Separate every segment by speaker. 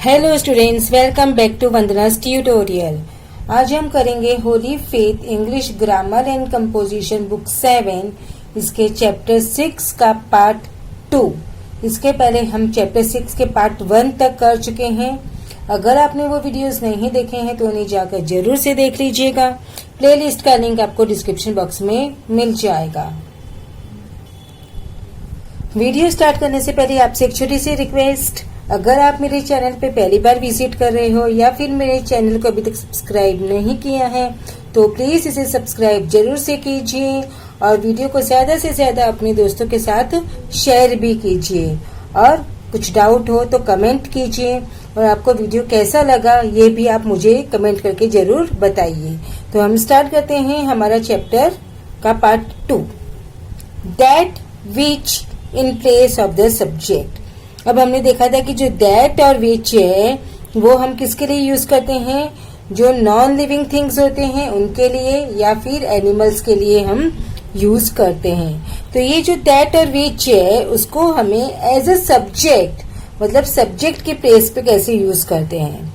Speaker 1: Hello students, welcome back to Vandana's tutorial. आज हम करेंगे Holy Faith English grammar and composition book 7, इसके chapter 6 का पार्ट 2। इसके पहले हम चैप्टर 6 के पार्ट 1 तक कर चुके हैं। अगर आपने वो वीडियोस नहीं देखे हैं तो उन्हें जाकर जरूर से देख लीजिएगा। प्लेलिस्ट का लिंक आपको डिस्क्रिप्शन बॉक्स में मिल जाएगा। वीडियो स्टार्ट करने से पहले आपसे एक छोटी सी रिक्वेस्ट, अगर आप मेरे चैनल पे पहली बार विजिट कर रहे हो या फिर मेरे चैनल को अभी तक सब्सक्राइब नहीं किया है तो प्लीज इसे सब्सक्राइब जरूर से कीजिए और वीडियो को ज्यादा से ज्यादा अपने दोस्तों के साथ शेयर भी कीजिए। और कुछ डाउट हो तो कमेंट कीजिए और आपको वीडियो कैसा लगा ये भी आप मुझे कमेंट करके जरूर बताइए। तो हम स्टार्ट करते हैं हमारा चैप्टर का part 2, that which in place of the subject. अब हमने देखा था कि जो दैट और विच है वो हम किसके लिए यूज करते हैं, जो नॉन लिविंग थिंग्स होते हैं उनके लिए या फिर एनिमल्स के लिए हम यूज करते हैं। तो ये जो दैट और विच है उसको हमें एज अ सब्जेक्ट, मतलब सब्जेक्ट के प्लेस पे कैसे यूज करते हैं।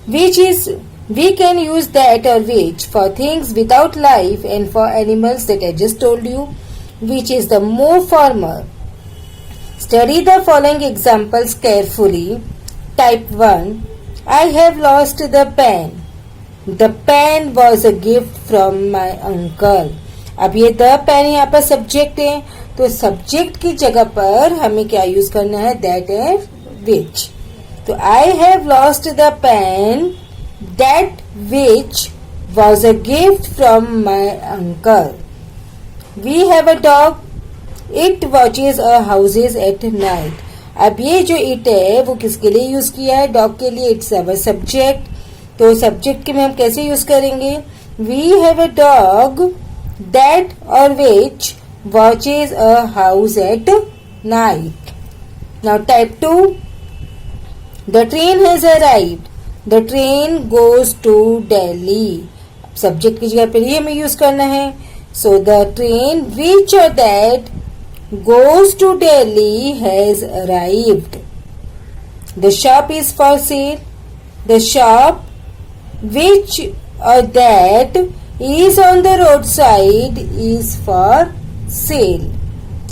Speaker 1: Which is we can use that और which for things without life and for animals that I just told you. Which is the more formal. Study the following examples carefully. Type 1. I have lost the pen. The pen was a gift from my uncle. अब ये the pen यहाँ पर subject है तो subject की जगह पर हमें क्या यूज करना है, that and which। तो I have lost the pen that which was a gift from my uncle. We have a dog. It watches our houses at night. अब ये जो it है वो किसके लिए यूज किया है, डॉग के लिए। It's our subject. तो सब्जेक्ट के में हम कैसे यूज करेंगे, we have a dog that और which watches a house at night. Now type 2, the train has arrived. The train goes to Delhi. Subject की जगह पर ही हमें यूज करना है। सो द ट्रेन विच और that goes to Delhi has arrived. The shop is for sale. The shop which or that is on the roadside is for sale.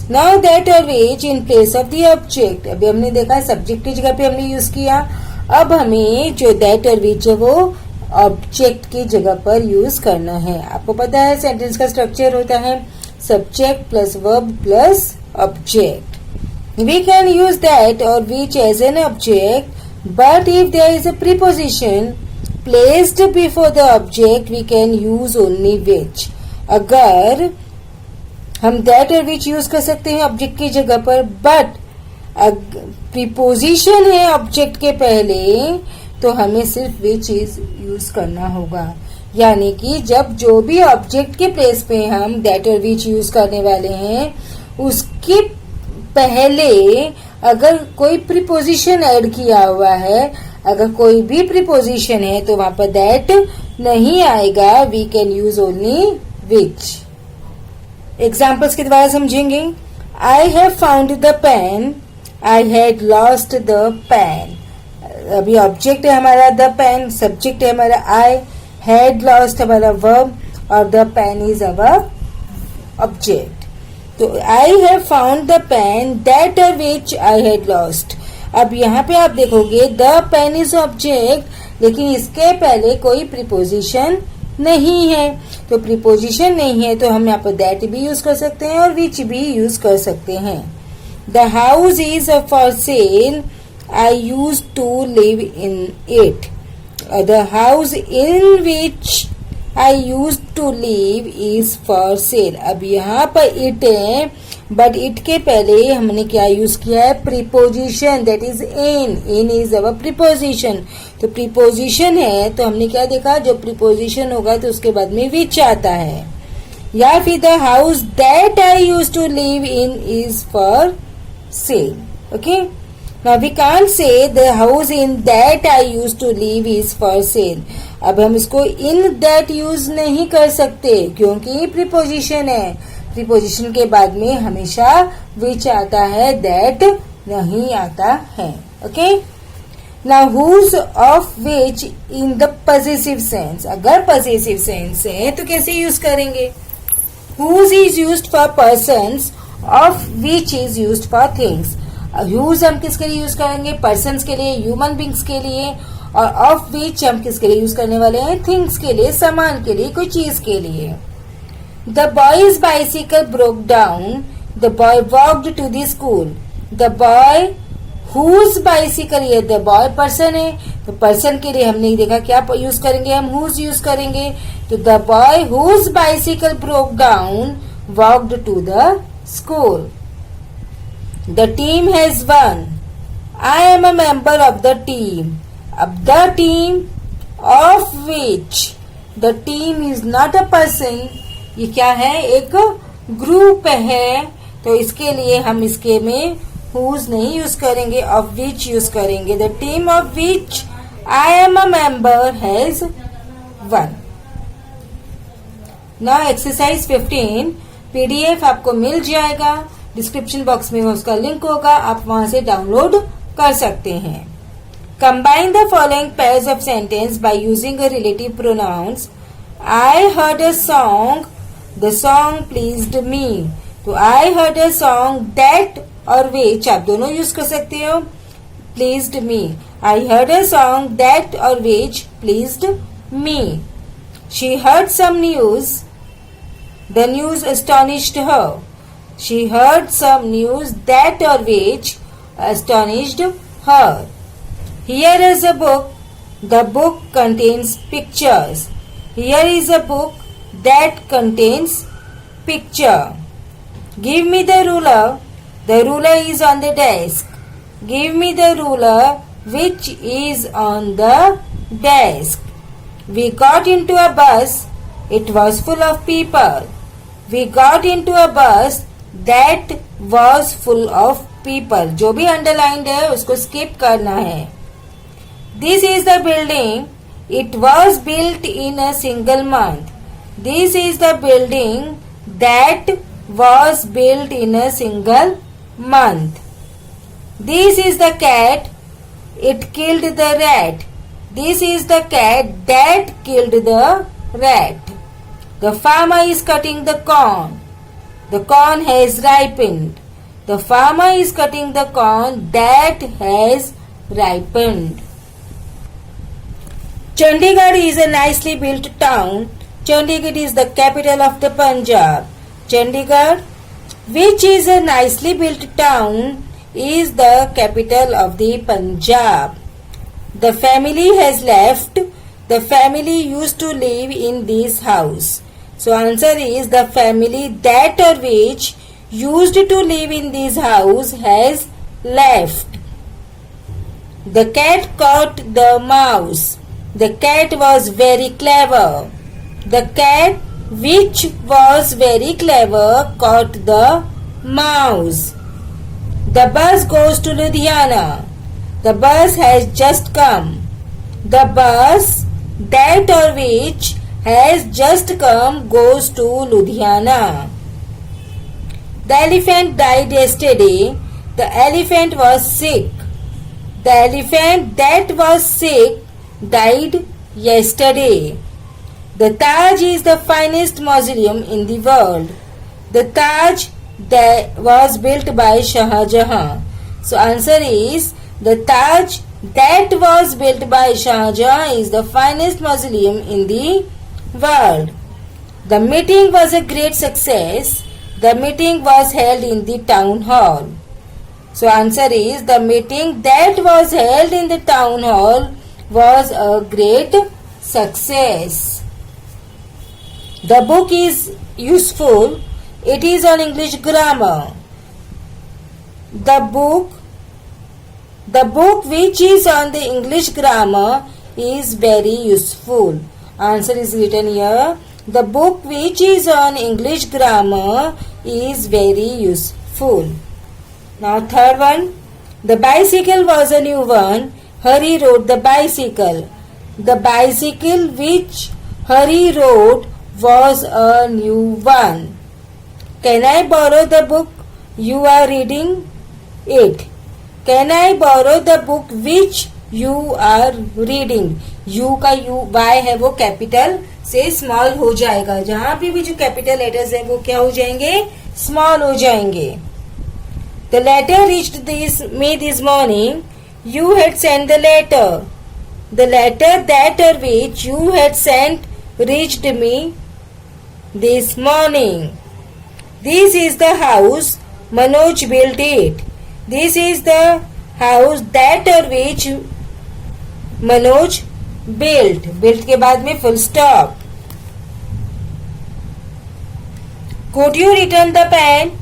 Speaker 1: Now that or which in place of the object. अभी हमने देखा subject की जगह पे हमने use किया। अब हमें जो that और which है वो ऑब्जेक्ट की जगह पर यूज करना है। आपको पता है सेंटेंस का स्ट्रक्चर होता है subject plus verb plus object. We can use that or which as an object, but if there is a preposition placed before the object, we can use only which. अगर हम that और which use कर सकते हैं object की जगह पर, but preposition है ऑब्जेक्ट के पहले तो हमें सिर्फ which यूज करना होगा। यानी कि जब जो भी ऑब्जेक्ट के प्लेस पे हम दैट और विच यूज करने वाले हैं उसके पहले अगर कोई प्रीपोजिशन ऐड किया हुआ है, अगर कोई भी प्रीपोजिशन है तो वहां पर दैट नहीं आएगा। We can use only which. Examples के द्वारा समझेंगे। I have found the pen. I had lost the pen. अभी ऑब्जेक्ट है हमारा द पेन, सब्जेक्ट है हमारा आई, had lost हमारा verb और the pen is our object। तो I have found the pen that or which I had lost। अब यहाँ पे आप देखोगे the pen is object लेकिन इसके पहले कोई preposition नहीं है। तो preposition नहीं है तो हम यहाँ पर that भी यूज कर सकते हैं और which भी यूज कर सकते हैं। The house is for sale. I used to live in it। The house in which I used to live is for sale। अब यहाँ पर it है but it के पहले हमने क्या यूज किया है, preposition, that is in। in is our preposition। तो preposition है तो हमने क्या देखा, जो preposition होगा तो उसके बाद में which आता है। या फिर the house that I used to live in is for sale। okay? Now we can't say the house in that I used to live is for sale। अब हम इसको in that यूज नहीं कर सकते क्योंकि प्रीपोजिशन है। Preposition के बाद में हमेशा which आता है, that नहीं आता है। Okay. Now whose of which in the possessive sense. अगर possessive sense है तो कैसे यूज करेंगे? Whose is used for persons, of which is used for things. Whose हम किसके लिए यूज करेंगे? persons के लिए, human beings के लिए, और of which हम किसके लिए यूज करने वाले हैं? things के लिए, सामान के लिए, कोई चीज के लिए. The boy's bicycle broke down. The boy walked to the school. The boy whose bicycle, ये the boy person है, तो person के लिए हमने देखा क्या यूज करेंगे? हम whose यूज करेंगे. तो the boy whose bicycle broke down walked to the school. The team has won. I am a member of the team. अब the team of which, the team is not a person, ये क्या है? एक group है, तो इसके लिए हम इसके में whose नहीं यूज करेंगे, of which यूज करेंगे. The team of which I am a member has won. Now exercise 15 PDF आपको मिल जाएगा, डिस्क्रिप्शन बॉक्स में उसका लिंक होगा, आप वहां से डाउनलोड कर सकते हैं. Combine the following pairs of sentence by using a relative pronouns. I heard a song. The song pleased me. तो I heard a song that और which आप दोनों यूज कर सकते हो. Pleased me. I heard a song that or which pleased me. She heard some news. The news astonished her. She heard some news that or which astonished her. Here is a book. The book contains pictures. Here is a book that contains picture. Give me the ruler. The ruler is on the desk. Give me the ruler which is on the desk. We got into a bus. It was full of people. We got into a bus that was full of people. जो भी underlined है उसको skip करना है. This is the building. It was built in a single month. This is the building that was built in a single month. This is the cat. It killed the rat. This is the cat that killed the rat. The farmer is cutting the corn. The corn has ripened. The farmer is cutting the corn that has ripened. Chandigarh is a nicely built town. Chandigarh is the capital of the Punjab. Chandigarh, which is a nicely built town, is the capital of the Punjab. The family has left. The family used to live in this house. So answer is the family that or which used to live in this house has left. The cat caught the mouse. The cat was very clever. The cat which was very clever caught the mouse. The bus goes to Ludhiana. The bus has just come. The bus that or which has just come goes to Ludhiana. The elephant died yesterday. The elephant was sick. The elephant that was sick died yesterday. The Taj is the finest mausoleum in the world. The Taj that was built by Shah Jahan. So answer is the Taj that was built by Shah Jahan is the finest mausoleum in the world. The meeting was a great success. The meeting was held in the town hall. So answer is the meeting that was held in the town hall was a great success. The book is useful. It is on English grammar. The book which is on the English grammar is very useful. Answer is written here. The book which is on English grammar is very useful. Now third one. The bicycle was a new one. Hari rode the bicycle. The bicycle which Hari rode was a new one. Can I borrow the book? You are reading it. Can I borrow the book which you are reading. you का y है वो capital से small हो जाएगा. जहां भी जो capital letters है वो क्या हो जाएंगे, स्मॉल हो जाएंगे. The letter reached me this morning. You had sent the letter. The letter that or which you had sent reached me this morning. This is the house. Manoj built it. This is the house that or which Manoj built. Built के बाद में full stop. Could you return the pen?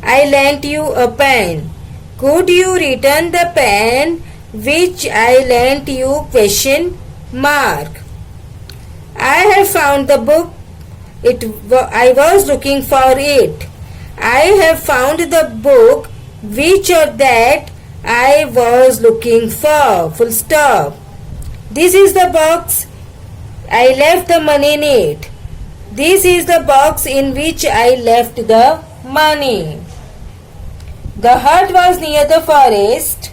Speaker 1: I lent you a pen. Could you return the pen which I lent you? Question mark. I have found the book. I was looking for it. I have found the book which or that I was looking for. Full stop. This is the box. I left the money in it. This is the box in which I left the money. The hut was near the forest.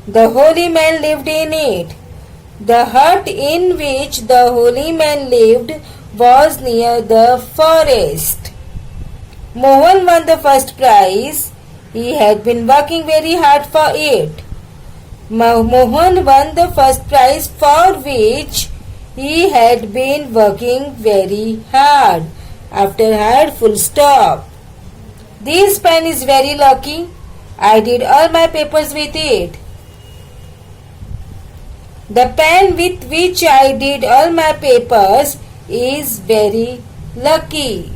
Speaker 1: The holy man lived in it. The hut in which the holy man lived was near the forest. Mohan won the first prize. He had been working very hard for it. Mohan won the first prize for which he had been working very hard. After hard, full stop. This pen is very lucky. I did all my papers with it. The pen with which I did all my papers is very lucky.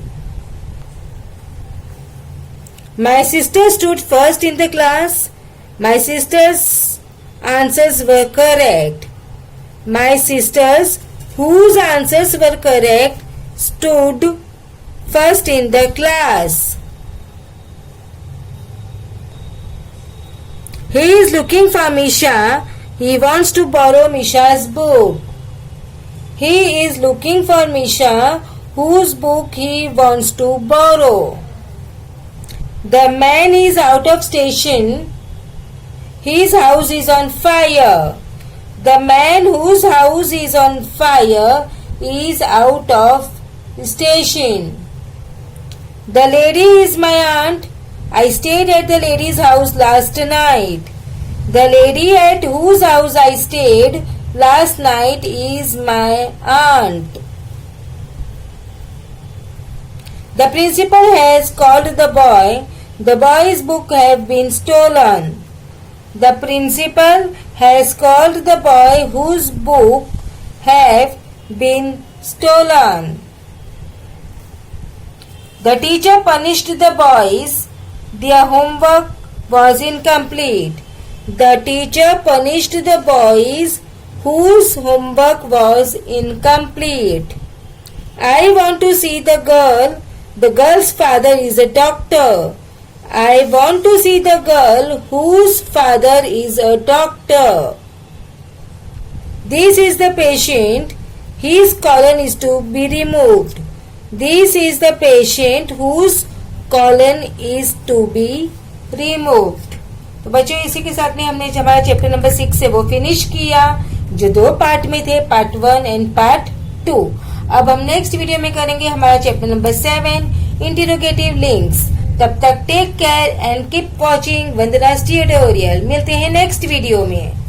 Speaker 1: My sister stood first in the class. My sister's answers were correct. My sisters, whose answers were correct, stood first in the class. He is looking for Misha. He wants to borrow Misha's book. He is looking for Misha, whose book he wants to borrow. The man is out of station. His house is on fire. The man whose house is on fire is out of station. The lady is my aunt. I stayed at the lady's house last night. The lady at whose house I stayed last night is my aunt. The principal has called the boy. The boy's book have been stolen. The principal has called the boy whose book have been stolen. The teacher punished the boys. Their homework was incomplete. The teacher punished the boys whose homework was incomplete. I want to see the girl. The girl's father is a doctor. I want to see the girl whose father is a doctor. This is the patient. His colon is to be removed. This is the patient whose colon is to be removed. तो बच्चों इसी के साथ में हमने हमारा chapter number 6 है वो फिनिश किया, जो 2 पार्ट में थे, पार्ट 1 एंड पार्ट 2. अब हम नेक्स्ट वीडियो में करेंगे हमारा चैप्टर नंबर 7 इंटरोगेटिव लिंक्स. तब तक take care and keep watching Vandana's tutorial. मिलते हैं नेक्स्ट वीडियो में.